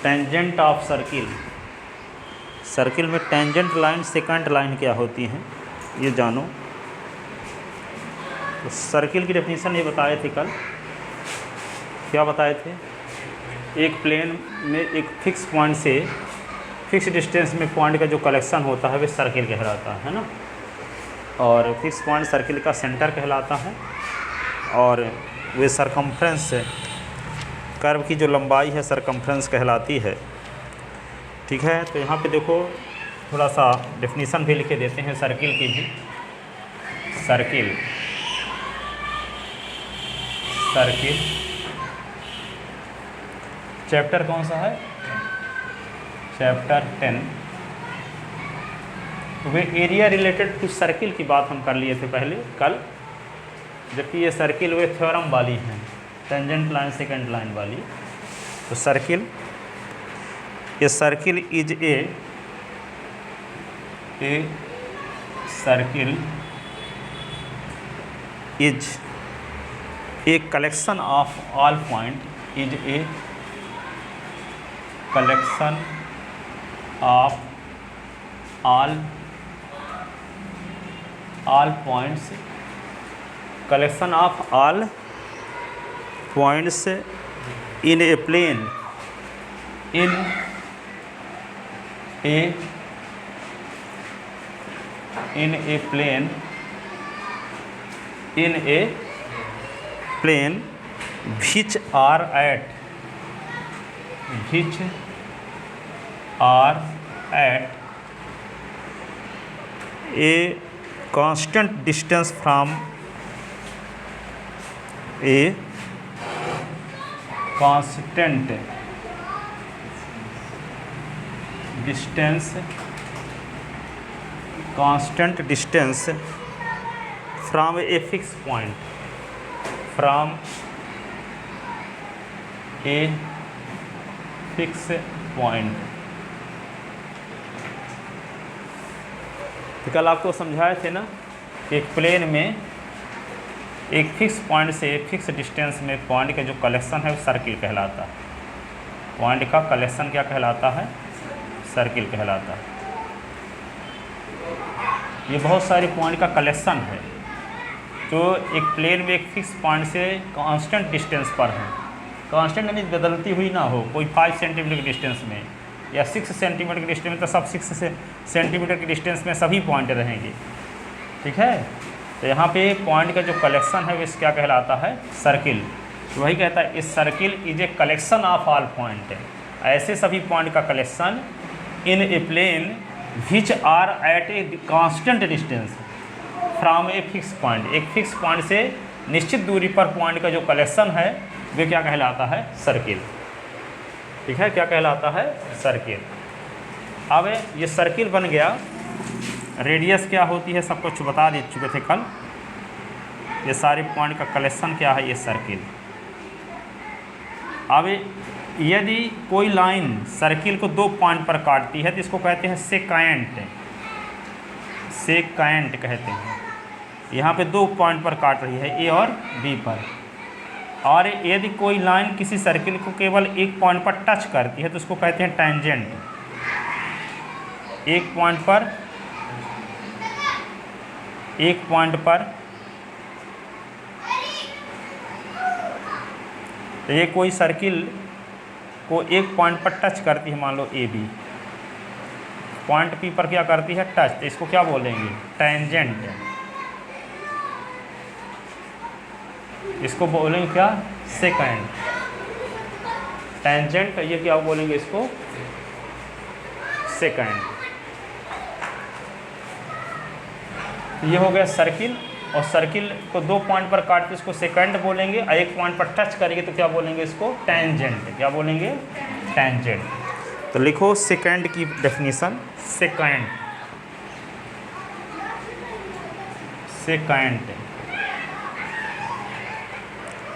Tangent of circle. Circle में tangent line second line क्या होती हैं ये जानो। तो सर्किल की डेफिनेशन ये बताए थे कल, क्या बताए थे? एक प्लेन में एक फिक्स पॉइंट से फिक्स डिस्टेंस में पॉइंट का जो कलेक्शन होता है वे सर्किल कहलाता है ना। और फिक्स पॉइंट सर्किल का सेंटर कहलाता है और वे सरकमफ्रेंस कर्व की जो लंबाई है सरकमफ्रेंस कहलाती है। ठीक है, तो यहाँ पे देखो थोड़ा सा डेफिनेशन भी लिखे देते हैं सर्किल की भी। सर्किल सर्किल चैप्टर कौन सा है? चैप्टर 10। वे एरिया रिलेटेड टू सर्किल की बात हम कर लिए थे पहले कल, जबकि ये सर्किल वे थ्योरम वाली हैं, टेंजेंट लाइन सेकंड लाइन वाली। तो circle, A circle is A circle is a collection of all point, is a collection of all points, collection of all points in a plane, in a plane which are at a constant distance from constant distance from a fixed point, from a fixed point। तो कल आपको समझाए थे ना कि एक plane में एक फिक्स पॉइंट से फिक्स डिस्टेंस में पॉइंट का जो कलेक्शन है वो सर्किल कहलाता है। पॉइंट का कलेक्शन क्या कहलाता है? सर्किल कहलाता है। ये बहुत सारे पॉइंट का कलेक्शन है जो एक प्लेन में एक फिक्स पॉइंट से कांस्टेंट डिस्टेंस पर है। कांस्टेंट यानी बदलती हुई ना हो, कोई 5 सेंटीमीटर के डिस्टेंस में या 6 सेंटीमीटर के डिस्टेंस में, तो सब 6 सेंटीमीटर के डिस्टेंस में सभी पॉइंट रहेंगे। ठीक है, तो यहाँ पे पॉइंट का जो कलेक्शन है वो इस क्या कहलाता है? सर्किल। तो वही कहता है इस circle is a collection of all point, ऐसे सभी पॉइंट का collection in a plane which are at a constant distance from a fix point. एक फिक्स पॉइंट से निश्चित दूरी पर पॉइंट का जो कलेक्शन है वे क्या कहलाता है? सर्किल। ठीक है, क्या कहलाता है? सर्किल। अब ये सर्किल बन गया, रेडियस क्या होती है सब कुछ बता दे चुके थे कल। ये सारे पॉइंट का कलेक्शन क्या है? ये सर्किल। अब यदि कोई लाइन सर्किल को 2 पॉइंट पर काटती है तो इसको कहते हैं सेकेंट। सेकेंट कहते हैं। यहाँ पे 2 पॉइंट पर काट रही है, ए और बी पर। और यदि कोई लाइन किसी सर्किल को केवल एक पॉइंट पर टच करती है तो उसको कहते हैं टेंजेंट। एक पॉइंट पर तो ये कोई सर्किल को एक पॉइंट पर टच करती है, मान लो ए बी, पॉइंट पी पर क्या करती है? टच। तो इसको क्या बोलेंगे? टेंजेंट। इसको बोलेंगे क्या? सेकेंड। टेंजेंट, ये क्या बोलेंगे इसको? सेकेंड। ये हो गया सर्किल। और सर्किल को 2 पॉइंट पर काटते इसको सेकेंड बोलेंगे, और एक पॉइंट पर टच करेंगे तो क्या बोलेंगे इसको? टेंजेंट। क्या बोलेंगे? टेंजेंट। तो लिखो सेकेंड की definition. Second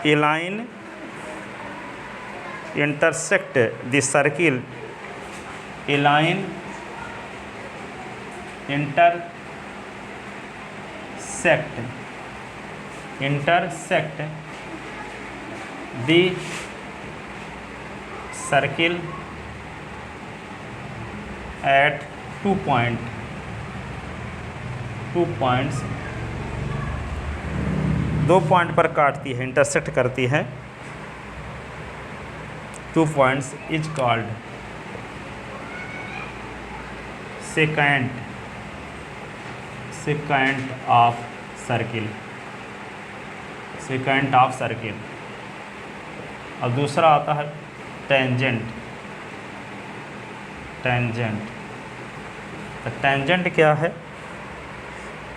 A line intersect the circle. A line intersect the circle at 2 points, 2 point पर काटती है, इंटरसेक्ट करती है, 2 points is called secant of circle, secant of circle. और दूसरा आता है टेंजेंट। तो टेंजेंट क्या है?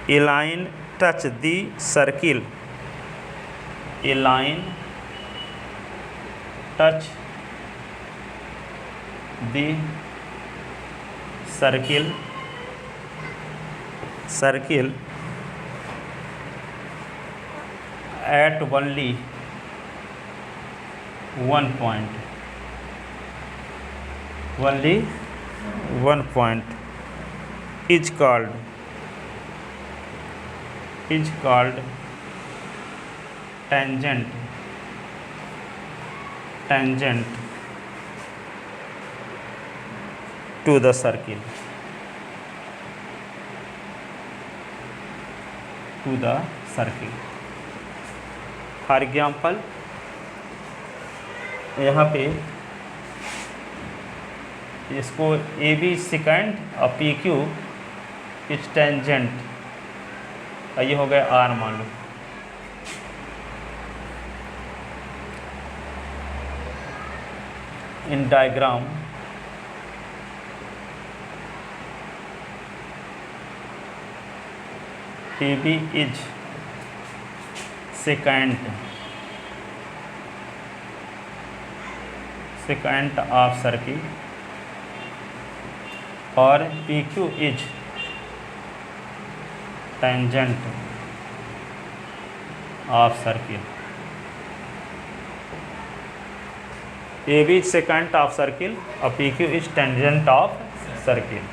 A line touch the circle, a line touch the circle at only 1 point, only 1 point is called tangent to the circle, for example यहाँ पे इसको ए बी सेकेंड और पी क्यू इज टेंजेंट, ये हो गया R मान लो। In diagram A B is secant of circle और P Q is tangent of circle. A B is secant of circle और P Q is tangent of circle.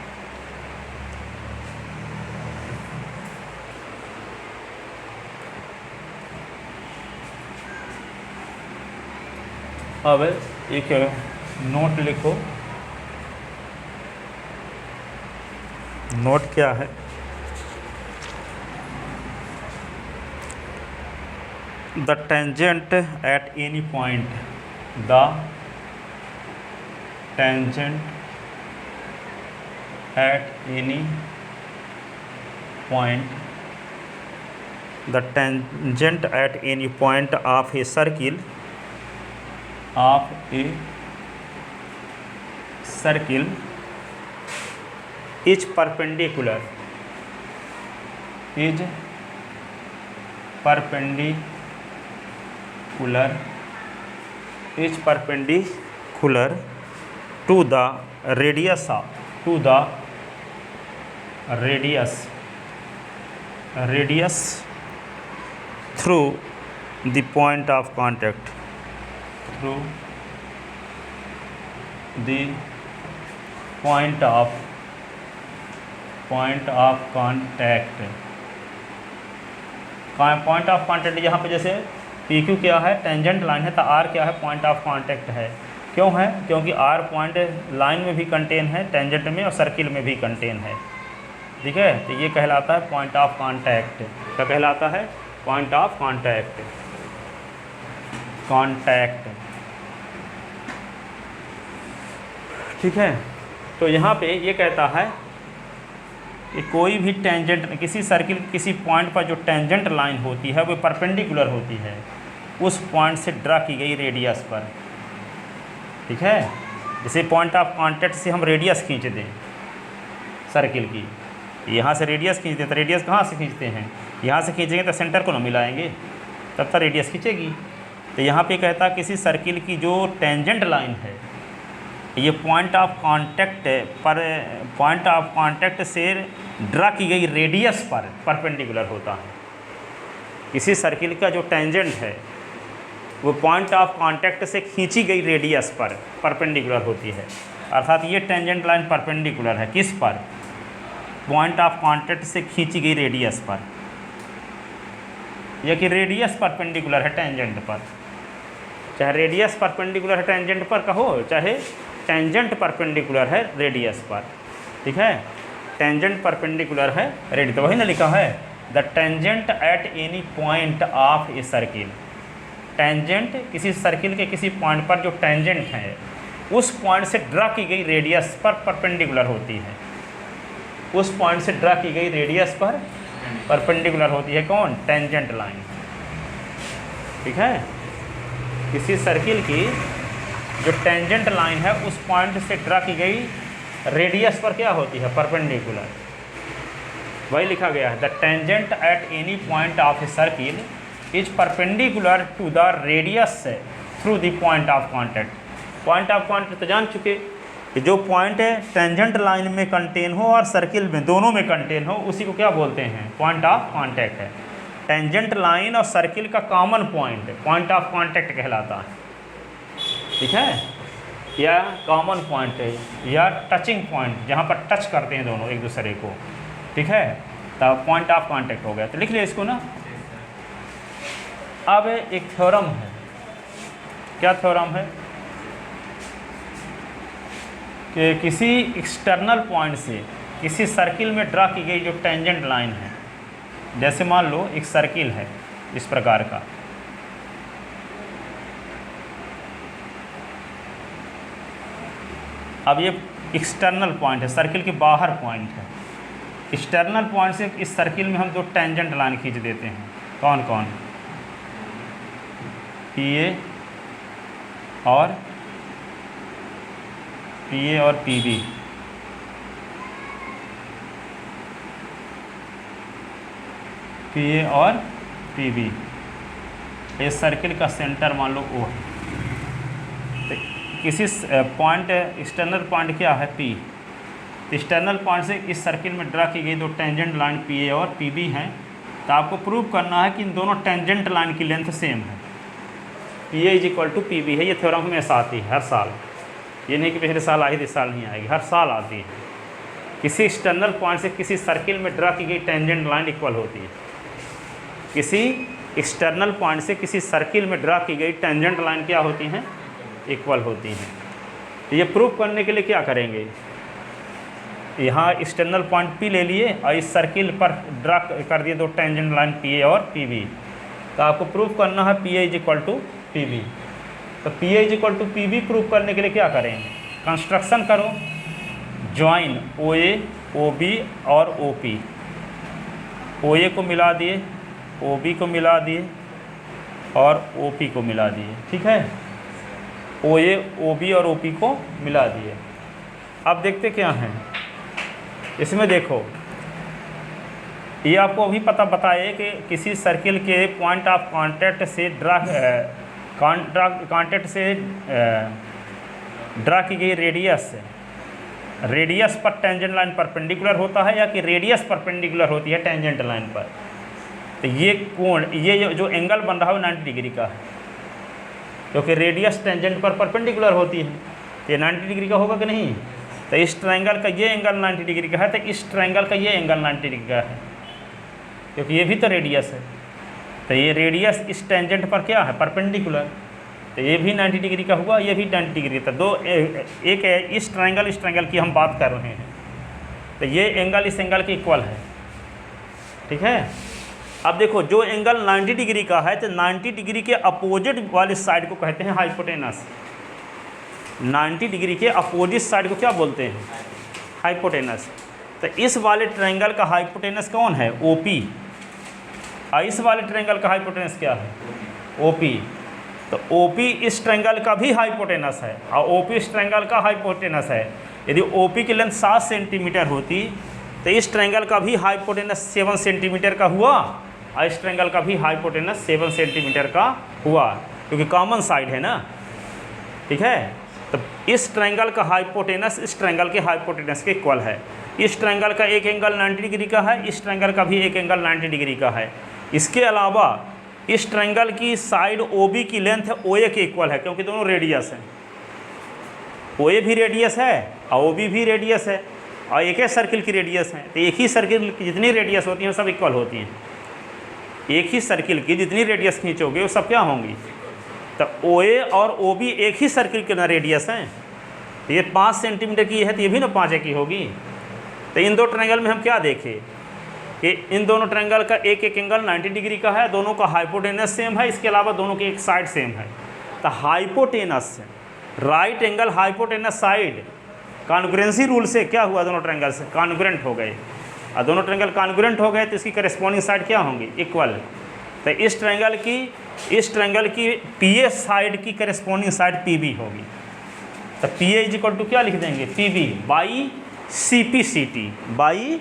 अब एक note लिखो। नोट क्या है? The tangent at any point, the tangent at any point, the tangent at any point of a circle, of a circle is perpendicular to the radius through the point of contact, through the point of contact। Point of contact यहाँ पे जैसे P Q क्या है? Tangent line है, तो are क्या है? Point of contact है। क्यों है? क्योंकि आर पॉइंट लाइन में भी कंटेन है, टेंजेंट में और सर्किल में भी कंटेन है। ठीक है, तो ये कहलाता है पॉइंट ऑफ कांटेक्ट। क्या कहलाता है? Point of contact. ठीक है, तो यहाँ पे ये कहता है कि कोई भी टेंजेंट, किसी सर्किल किसी पॉइंट पर जो टेंजेंट लाइन होती है वो परपेंडिकुलर होती है उस पॉइंट से ड्रा की गई रेडियस पर। ठीक है, जैसे पॉइंट ऑफ कांटेक्ट से हम रेडियस खींच दें सर्किल की, यहाँ से रेडियस खींच दें, तो रेडियस कहाँ से खींचते हैं? यहाँ से खींचेंगे तो सेंटर को ना मिलाएंगे, तब तक रेडियस खींचेगी। तो यहाँ पे कहता है किसी सर्किल की जो टेंजेंट लाइन है ये पॉइंट ऑफ कांटेक्ट से ड्रा की गई रेडियस पर परपेंडिकुलर होता है। किसी सर्किल का जो टेंजेंट है वो पॉइंट ऑफ कांटेक्ट से खींची गई रेडियस पर परपेंडिकुलर होती है, अर्थात ये टेंजेंट लाइन परपेंडिकुलर है किस पर? पॉइंट ऑफ कांटेक्ट से खींची गई रेडियस पर, यह कि रेडियस परपेंडिकुलर है टेंजेंट पर। चाहे रेडियस परपेंडिकुलर है टेंजेंट पर कहो, चाहे टेंजेंट परपेंडिकुलर है रेडियस पर। ठीक है। टेंजेंट परपेंडिकुलर है रेडियस, तो वही ना लिखा है the tangent at any point of a circle. Tangent किसी सर्किल के किसी पॉइंट पर जो टेंजेंट है उस पॉइंट से ड्रा की गई रेडियस पर परपेंडिकुलर होती है। उस पॉइंट से ड्रा की गई रेडियस पर परपेंडिकुलर होती है कौन? Tangent line. ठीक है। किसी सर्किल की जो टेंजेंट लाइन है उस पॉइंट से ड्रा की गई रेडियस पर क्या होती है? परपेंडिकुलर। वही लिखा गया है the tangent at any point of a circle is perpendicular to the radius through the point of contact. Point of contact तो जान चुके कि जो पॉइंट है टेंजेंट लाइन में कंटेन हो और सर्किल में, दोनों में कंटेन हो, उसी को क्या बोलते हैं? पॉइंट ऑफ कॉन्टैक्ट है। टेंजेंट लाइन और सर्किल का कॉमन पॉइंट ऑफ कॉन्टैक्ट कहलाता है। ठीक है। या कॉमन पॉइंट है या टचिंग पॉइंट, जहाँ पर टच करते हैं दोनों एक दूसरे को। ठीक है। तब पॉइंट ऑफ कॉन्टैक्ट हो गया। तो लिख लिया इसको ना। अब एक थ्योरम है। क्या थ्योरम है? कि किसी एक्सटर्नल पॉइंट से किसी सर्किल में ड्रा की गई जो टेंजेंट लाइन है, जैसे मान लो एक सर्किल है इस प्रकार का, अब ये एक्सटर्नल पॉइंट है, सर्किल के बाहर पॉइंट है। एक्सटर्नल पॉइंट से इस सर्किल में हम दो टेंजेंट लाइन खींच देते हैं। कौन कौन? पीए और पीबी। पीए और पीबी। ये सर्किल का सेंटर मान लो ओ है। तो किसी पॉइंट, एक्सटर्नल पॉइंट क्या है? पी। एक्सटर्नल पॉइंट से इस सर्किल में ड्रा की गई दो टेंजेंट लाइन पीए और पीबी हैं। तो आपको प्रूव करना है कि इन दोनों टेंजेंट लाइन की लेंथ सेम है। पीए इज इक्वल टू पीबी है। ये थ्योरम हमेशा आती है हर साल। ये नहीं कि पिछले साल आई थी, इस साल नहीं आएगी, हर साल आती है। किसी एक्सटर्नल पॉइंट से किसी सर्किल में ड्रा की गई टेंजेंट लाइन इक्वल होती है। किसी एक्सटर्नल पॉइंट से किसी सर्किल में ड्रा की गई टेंजेंट लाइन क्या होती हैं? इक्वल होती हैं। तो ये प्रूफ करने के लिए क्या करेंगे? यहाँ एक्सटर्नल पॉइंट पी ले लिए और इस सर्किल पर ड्रा कर दिए दो टेंजेंट लाइन पी ए और पी बी। तो आपको प्रूफ करना है P A is equal to P B. तो P A is equal to P B proof करने के लिए क्या करेंगे? कंस्ट्रक्शन करो, join O A, O B और ओ पी। ओ ए को मिला दिए, ओ बी को मिला दिए और ओ पी को मिला दिए। ठीक है। ओ ए, ओ बी और ओ पी को मिला दिए। अब देखते क्या हैं इसमें। देखो ये आपको अभी पता बताए कि किसी सर्किल के पॉइंट ऑफ कॉन्टैक्ट से कॉन्टैक्ट से ड्रा की गई रेडियस पर टेंजेंट लाइन परपेंडिकुलर होता है या कि रेडियस परपेंडिकुलर होती है टेंजेंट लाइन पर। तो ये कोण, ये जो एंगल बन रहा है 90 डिग्री का है, क्योंकि रेडियस टेंजेंट पर परपेंडिकुलर होती है। तो ये 90 डिग्री का होगा कि नहीं? तो इस ट्रायंगल का ये एंगल 90 डिग्री का है, तो इस ट्रायंगल का ये एंगल 90 डिग्री का है, क्योंकि ये भी तो रेडियस है। तो ये रेडियस इस टेंजेंट पर क्या है? परपेंडिकुलर। तो ये भी 90 डिग्री का हुआ, ये भी 90 डिग्री का। दो एक है इस ट्रायंगल की हम बात कर रहे हैं। तो ये एंगल इस एंगल के इक्वल है। ठीक है। अब देखो जो एंगल 90 डिग्री का है तो 90 डिग्री के अपोजिट वाली साइड को कहते हैं हाइपोटेनस। 90 डिग्री के अपोजिट साइड को क्या बोलते हैं? हाइपोटेनस। तो इस वाले ट्रायंगल का हाइपोटेनस कौन है? ओपी। और इस वाले ट्रायंगल का हाइपोटेनस क्या है? ओपी। तो ओपी इस ट्रायंगल का भी हाइपोटेनस है और ओपी इस ट्रायंगल का हाइपोटेनस है। यदि ओपी की लेंथ 7 सेंटीमीटर होती तो इस ट्रायंगल का भी हाइपोटेनस 7 सेंटीमीटर का हुआ और इस ट्रायंगल का भी हाइपोटेनस 7 सेंटीमीटर का हुआ, क्योंकि कॉमन साइड है ना। ठीक है। तो इस ट्रायंगल का हाइपोटेनस इस ट्रायंगल के हाइपोटेनस के इक्वल है। इस ट्रायंगल का एक एंगल 90 डिग्री का है, इस ट्रायंगल का भी एक एंगल 90 डिग्री का है। इसके अलावा इस ट्रायंगल की साइड OB की लेंथ OA के इक्वल है, क्योंकि दोनों रेडियस हैं। OA भी रेडियस है और OB भी रेडियस है और एक ही सर्किल की रेडियस है। तो एक ही सर्किल की जितनी रेडियस होती हैं सब इक्वल होती हैं। एक ही सर्किल की जितनी रेडियस खींचोगे वो सब क्या होंगी? तो OA और OB एक ही सर्किल के ना रेडियस हैं। तो ये 5 सेंटीमीटर की है तो ये भी ना 5 की होगी। तो इन दो ट्रायंगल में हम क्या देखें कि इन दोनों ट्रायंगल का एक एक एंगल 90 डिग्री का है, दोनों का हाइपोटेनस सेम है, इसके अलावा दोनों की एक साइड सेम है। तो hypotenuse right angle hypotenuse side congruency rule से क्या हुआ, दोनों ट्रायंगल से कॉन्ग्रुएंट हो गए, और दोनों ट्रायंगल कॉन्ग्रुएंट हो गए तो इसकी करेस्पॉन्डिंग साइड क्या होंगी, इक्वल। तो इस ट्रायंगल की पी ए साइड की करेस्पॉन्डिंग साइड पी बी होगी। तो P A is equal to क्या लिख देंगे, P B by C P C T by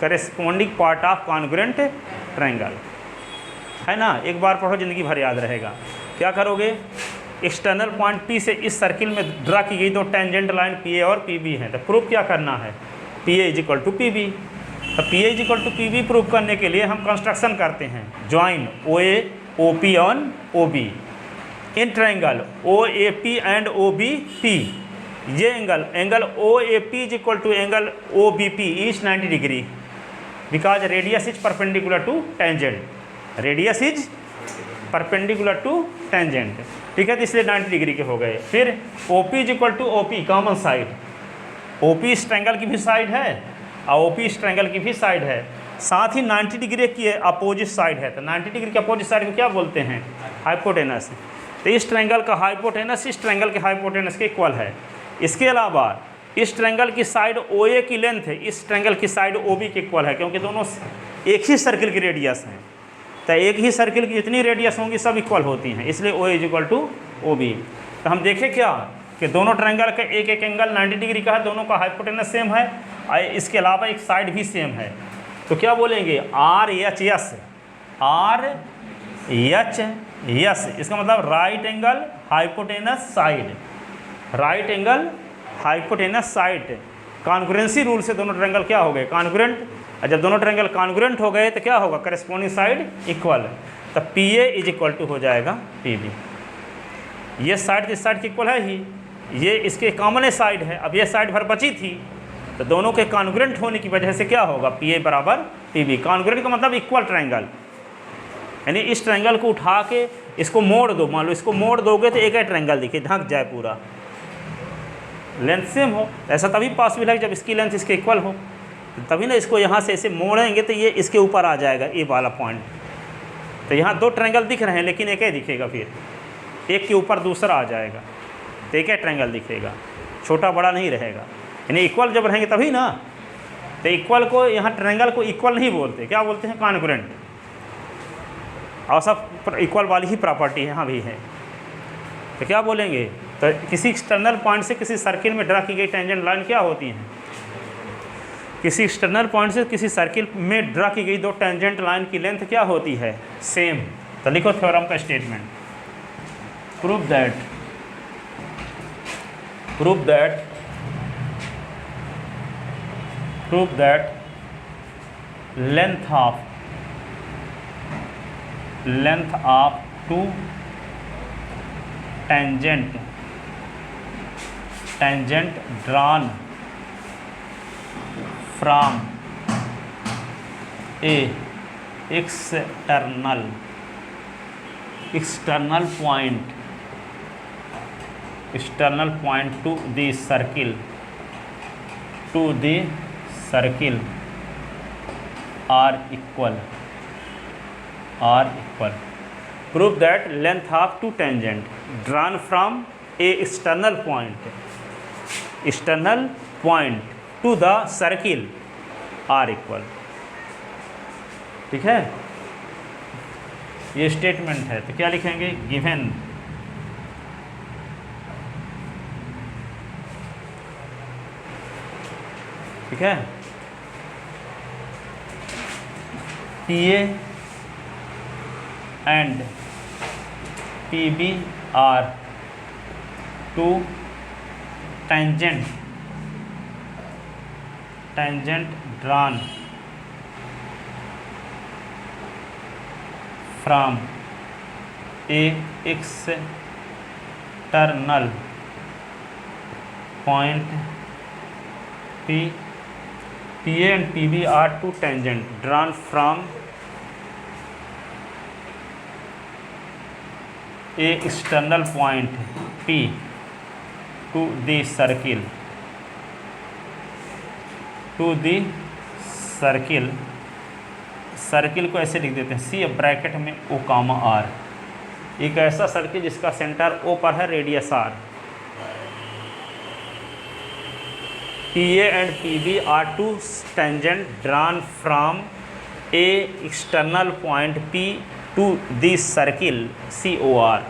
corresponding part of congruent triangle, है ना। एक बार पढ़ो, ज़िंदगी भर याद रहेगा। क्या करोगे, एक्सटर्नल पॉइंट पी से इस सर्किल में ड्रा की गई दो टेंजेंट लाइन पी ए और पी बी है। तो प्रूफ क्या करना है, P A is equal to P B. तो P A is equal to P B proof करने के लिए हम कंस्ट्रक्शन करते हैं, join O A O P on O B in triangle O A P and O B P. ये angle O A P is equal to angle O B P is 90 degree because radius is perpendicular to tangent, radius is perpendicular to tangent, ठीक है। तो इसलिए 90 degree के हो गए। फिर O P is equal to O P common side, O P इस triangle की भी साइड है और ओ पी इस ट्रायंगल की भी साइड है, साथ ही 90 डिग्री की अपोजिट साइड है। तो 90 डिग्री के अपोजिट साइड को क्या बोलते हैं, हाइपोटेनस। तो इस ट्रायंगल का हाइपोटेनस इस ट्रायंगल के हाइपोटेनस के इक्वल है। इसके अलावा इस ट्रायंगल की साइड ओ ए की लेंथ है इस ट्रायंगल की साइड ओ बी के इक्वल है, क्योंकि दोनों एक ही सर्किल की रेडियस हैं। तो एक ही सर्किल की जितनी रेडियस होंगी सब इक्वल होती हैं, इसलिए O is equal to O B. तो हम देखें क्या कि दोनों ट्रायंगल का एक एक एंगल 90 डिग्री का है, दोनों का हाइपोटेनस सेम है और इसके अलावा एक साइड भी सेम है। तो क्या बोलेंगे, are H S, are H S, इसका मतलब right angle hypotenuse side, right angle hypotenuse side. Congruency rule से दोनों ट्रायंगल क्या हो गए, कॉन्ग्रुएंट। और जब दोनों ट्रायंगल कॉन्ग्रुएंट हो गए तो क्या होगा, करेस्पॉन्डिंग साइड इक्वल। तो P A is equal to हो जाएगा पी बी। ये साइड इस साइड की इक्वल है ही, ये इसके कॉमन साइड है। अब ये साइड भर बची थी, तो दोनों के कॉन्ग्रुएंट होने की वजह से क्या होगा, पी ए बराबर पी बी। कॉन्ग्रुएंट का मतलब इक्वल ट्रायंगल, यानी इस ट्रायंगल को उठा के इसको मोड़ दो, मान लो इसको मोड़ दोगे तो एक ही ट्रायंगल दिखे, ढक जाए पूरा, लेंथ सेम हो। ऐसा तभी पॉसिबल है जब इसकी लेंथ इसके इक्वल हो, तभी ना इसको यहाँ से ऐसे मोड़ेंगे तो ये इसके ऊपर आ जाएगा, ये वाला पॉइंट। तो यहाँ दो ट्रायंगल दिख रहे हैं लेकिन एक ही दिखेगा, फिर एक के ऊपर दूसरा आ जाएगा तो एक ही ट्रायंगल दिखेगा, छोटा बड़ा नहीं रहेगा। यानी इक्वल जब रहेंगे तभी ना। तो इक्वल को यहाँ ट्रायंगल को इक्वल नहीं बोलते, क्या बोलते हैं, कॉन्ग्रुएंट। और सब इक्वल वाली ही प्रॉपर्टी यहाँ भी है। तो क्या बोलेंगे, तो किसी एक्सटर्नल पॉइंट से किसी सर्किल में ड्रा की गई टेंजेंट लाइन क्या होती हैं, किसी एक्सटर्नल पॉइंट से किसी सर्किल में ड्रा की गई दो टेंजेंट लाइन की लेंथ क्या होती है, सेम। तो लिखो थ्योरम का statement, prove that length of two tangent drawn from a external point to the circle are equal. Prove that length of two tangent drawn from a external point to the circle are equal. ठीक है, ये statement है। तो क्या लिखेंगे, given ठीक है, P A and P B are two tangent drawn from a external point P A and PB are two tangent drawn from a external point P to the circle to the circle, circle को ऐसे लिख देते हैं सी bracket में ओ कामा are, एक ऐसा circle जिसका centre O पर है, radius r. P A and P B are two tangent drawn from a external point P to this circle C O R.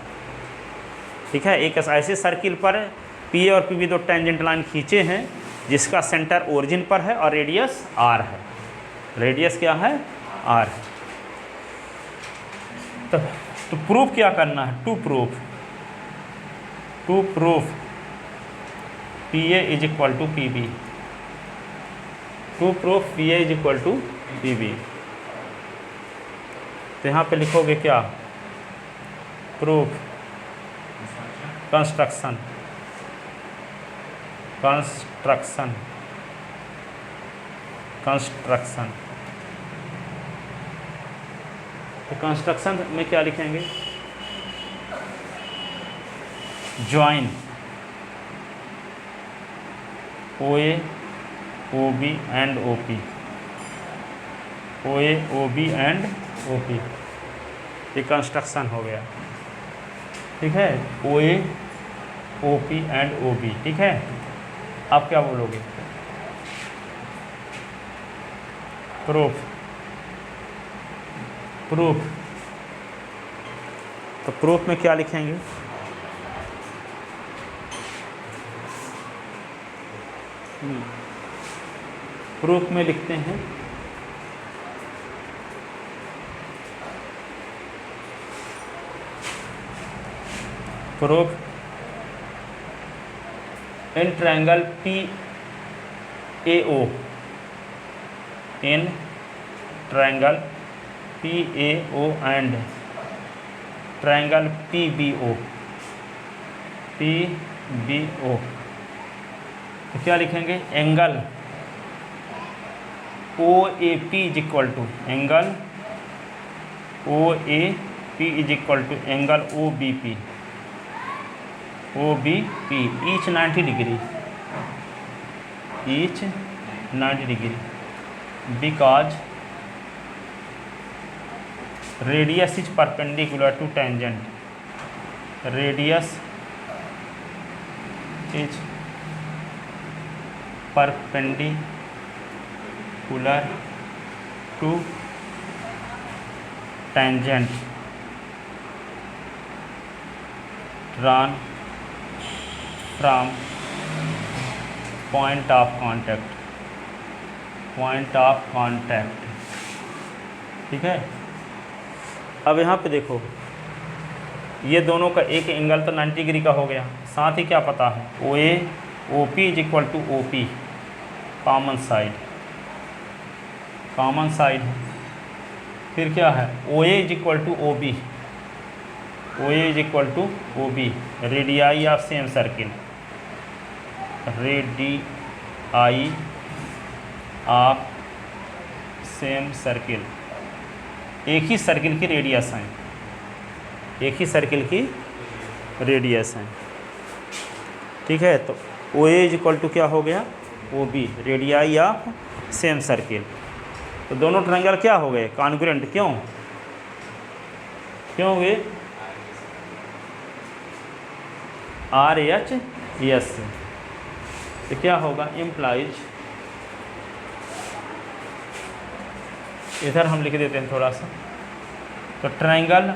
ठीक है, एक ऐसे सर्किल पर पी ए और पी बी दो टेंजेंट लाइन खींचे हैं जिसका सेंटर ओरिजिन पर है और रेडियस आर है। रेडियस क्या है? आर है। तो प्रूफ क्या करना है? To proof P A is equal to P B, to proof P A is equal to P B. तो यहाँ पे लिखोगे क्या? प्रूफ कंस्ट्रक्शन तो कंस्ट्रक्शन में क्या लिखेंगे? Join O A O B and O P, O A O B and O P, ये कंस्ट्रक्शन हो गया। ठीक है, O A O P and O B. ठीक है, आप क्या बोलोगे? प्रूफ तो प्रूफ में क्या लिखेंगे? प्रूफ में लिखते हैं proof in triangle P A O, in triangle P A O and triangle P B O, तो क्या लिखेंगे? Angle O A P is equal to angle O A P is equal to angle O B P, each 90 degree, each 90 degree, because radius is perpendicular to tangent, radius is perpendicular to tangent drawn from point of contact. ठीक है, अब यहाँ पे देखो, ये दोनों का एक एंगल तो 90 डिग्री का हो गया, साथ ही क्या पता है? O A O P is equal to O P, common side है। फिर क्या है? O A is equal to O B, radii of same circle, radii of same circle, एक ही सर्किल की रेडियस हैं, ठीक है। तो O A is equal to क्या हो गया? O B, radii of same circle. तो दोनों ट्रायंगल क्या हो गए? कॉन्ग्रुएंट। क्यों हुए? R H S. तो क्या होगा? इम्प्लाइज, इधर हम लिख देते हैं थोड़ा सा। तो triangle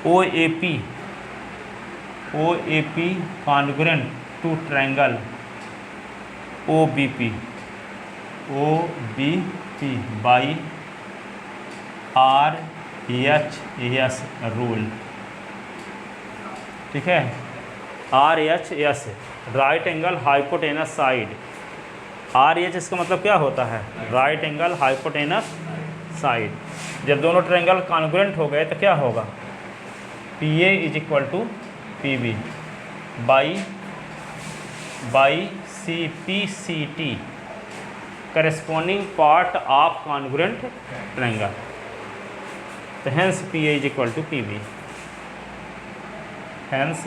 O A P congruent to triangle O B P by R H S rule. ठीक है, R H S, right angle hypotenuse side. R H इसका मतलब क्या होता है? Right angle hypotenuse side. जब दोनों ट्रायंगल कॉन्ग्रुएंट हो गए तो क्या होगा? P A is equal to P B by C P C T, corresponding part of congruent triangle. तो hence P A is equal to P B, hence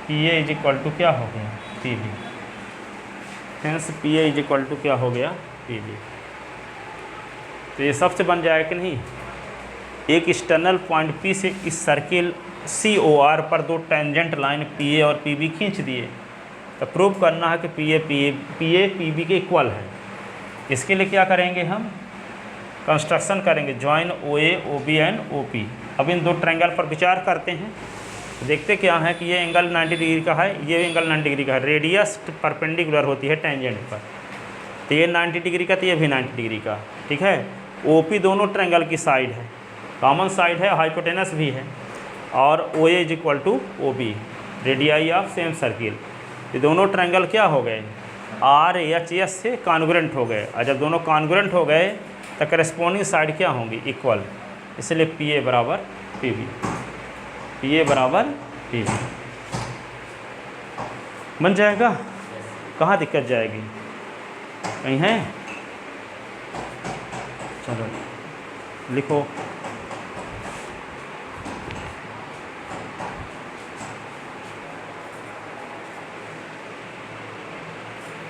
P A is equal to क्या हो गया? P B. Hence P A is equal to क्या हो गया P B. तो ये सबसे बन जाएगा कि नहीं। एक एक्सटर्नल पॉइंट पी से इस सर्किल सी ओ आर पर दो टेंजेंट लाइन पी ए और पी बी खींच दिए, तो प्रूव करना है कि पी ए पी बी के इक्वल है। इसके लिए क्या करेंगे, हम कंस्ट्रक्शन करेंगे join O A O B and O P. अब इन दो ट्रायंगल पर विचार करते हैं, देखते क्या है कि ये एंगल 90 डिग्री का है, ये एंगल 90 डिग्री का है, रेडियस परपेंडिकुलर होती है टेंजेंट पर, तो ये 90 डिग्री का, तो ये भी 90 डिग्री का, ठीक है। ओ पी दोनों ट्रायंगल की साइड है, कॉमन साइड है, हाइपोटेनस भी है, और O A is equal to O B, radii of same circle. ये दोनों ट्रायंगल क्या हो गए, आर एच एस से कॉन्ग्रुएंट हो गए, और जब दोनों कॉन्ग्रुएंट हो गए तो करस्पॉन्डिंग साइड क्या होंगी, इक्वल। इसलिए पी ए बराबर पी बी, पी ए बराबर पी बी बन जाएगा। कहाँ दिक्कत जाएगी, कहीं है? चलो लिखो।